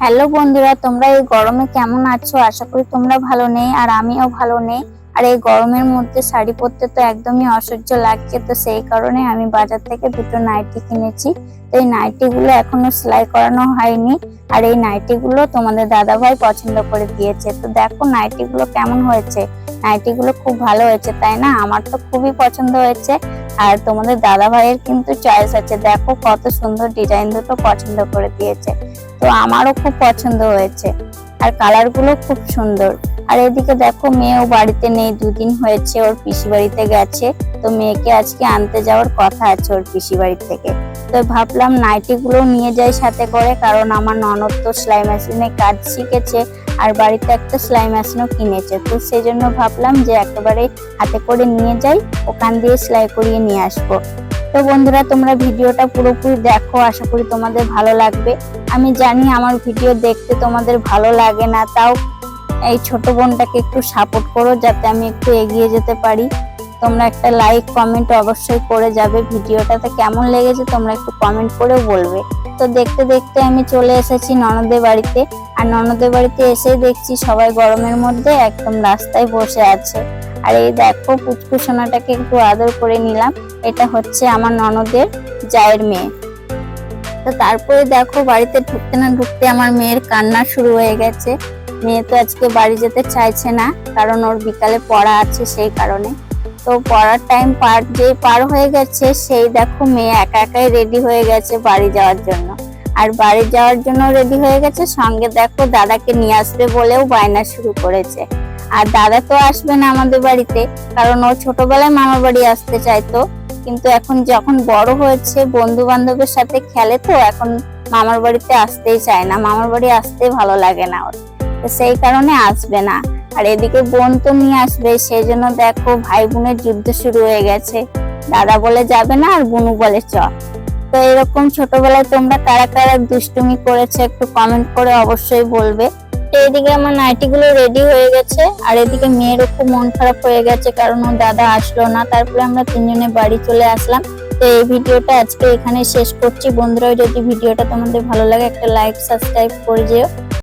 Hello বন্ধুরা, তোমরা এই গরমে কেমন আছো? আশা করি তোমরা ভালো নেই, আর আমিও ভালো নেই। আর এই গরমের মধ্যে শাড়ি পরতে তো একদমই অসহ্য লাগছে, তো সেই কারণে আমি বাজার থেকে দুটো নাইটি কিনেছি। তো এই নাইটি গুলো এখনো সেলাই করানো হয়নি, আর এই নাইটি গুলো তোমাদের দাদা ভাই পছন্দ করে দিয়েছে। তো দেখো নাইটি গুলো কেমন হয়েছে। নাইটি গুলো খুব ভালো হয়েছে, তাই না? আমার তো খুবই পছন্দ হয়েছে। আর তোমাদের দাদা ভাইয়ের কিন্তু চয়েস আছে, দেখো কত সুন্দর ডিজাইন দুটো পছন্দ করে দিয়েছে। তো আমারও খুব পছন্দ হয়েছে, আর কালার গুলো খুব সুন্দর। আর এদিকে দেখো মেয়েও বাড়িতে নেই, দুদিন হয়েছে ওর পিসি বাড়িতে গেছে। তো মেয়েকে আজকে আনতে যাওয়ার কথা আছে ওর পিসি বাড়ি থেকে। তো ভাবলাম নাইটি গুলো নিয়ে যাই সাথে করে, কারণ আমার ননদ তো সেলাই মেশিনে কাজ শিখেছে, আর বাড়িতে একটা সেলাই মেশিনও কিনেছে। তো সেই জন্য ভাবলাম যে একেবারে হাতে করে নিয়ে যাই, ওখান দিয়ে সেলাই করিয়ে নিয়ে আসবো। তো বন্ধুরা, তোমরা ভিডিওটা পুরোপুরি দেখো, আশা করি তোমাদের ভালো লাগবে। আমি জানি আমার ভিডিও দেখতে তোমাদের ভালো লাগে না, তাও এই ছোট বোনটাকে একটু সাপোর্ট করো যাতে আমি একটু এগিয়ে যেতে পারি। তোমরা একটা লাইক কমেন্ট অবশ্যই করে যাবে। ভিডিওটাতে কেমন লেগেছে তোমরা একটু কমেন্ট করেও বলবে। তো দেখতে দেখতে আমি চলে এসেছি ননদের বাড়িতে, আর ননদের বাড়িতে এসে দেখছি সবাই গরমের মধ্যে একদম রাস্তায় বসে আছে। আর এই দেখো পুচকু সোনাটাকে একটু আদর করে নিলাম, এটা হচ্ছে আমার ননদের জায়ের মেয়ে। তো তারপরে দেখো বাড়িতে ঢুকতে না ঢুকতে আমার মেয়ের কান্না শুরু হয়ে গেছে। মেয়ে তো আজকে বাড়ি যেতে চাইছে না, কারণ ওর বিকালে পড়া আছে সেই কারণে। তো পড়ার টাইম পার হয়ে গেছে, সেই দেখো মেয়ে একা একাই রেডি হয়ে গেছে বাড়ি যাওয়ার জন্য। আর বাড়ি যাওয়ার জন্য রেডি হয়ে গেছে, সঙ্গে দেখো দাদাকে নিয়ে আসবে বলেও বায়না শুরু করেছে। আর দাদা তো আসবে না আমাদের বাড়িতে, কারণ ও ছোটবেলায় মামার বাড়ি আসতে চাইতো, কিন্তু এখন যখন বড় হয়েছে বন্ধু বান্ধবের সাথে খেলে, তো এখন মামার বাড়িতে আসতেই চায় না, মামার বাড়ি আসতে ভালো লাগে না ওর। তো সেই কারণে আসবে না। আর এদিকে বোন তো নিয়ে আসবে, সেই জন্য দেখো ভাই বোনের যুদ্ধ শুরু হয়ে গেছে। দাদা বলে যাবে না, আর বোনু বলে চ। তো এরকম ছোটবেলায় তোমরা কারা কারা দুষ্টুমি করেছে একটু কমেন্ট করে অবশ্যই বলবে। তো এদিকে আমার নাইটি গুলো রেডি হয়ে গেছে, আর এদিকে মেয়েরও খুব মন খারাপ হয়ে গেছে, কারণ ওর দাদা আসলো না। তারপরে আমরা তিনজনে বাড়ি চলে আসলাম। তো এই ভিডিওটা আজকে এখানে শেষ করছি বন্ধুরা। যদি ভিডিওটা তোমাদের ভালো লাগে একটা লাইক সাবস্ক্রাইব করে যেও।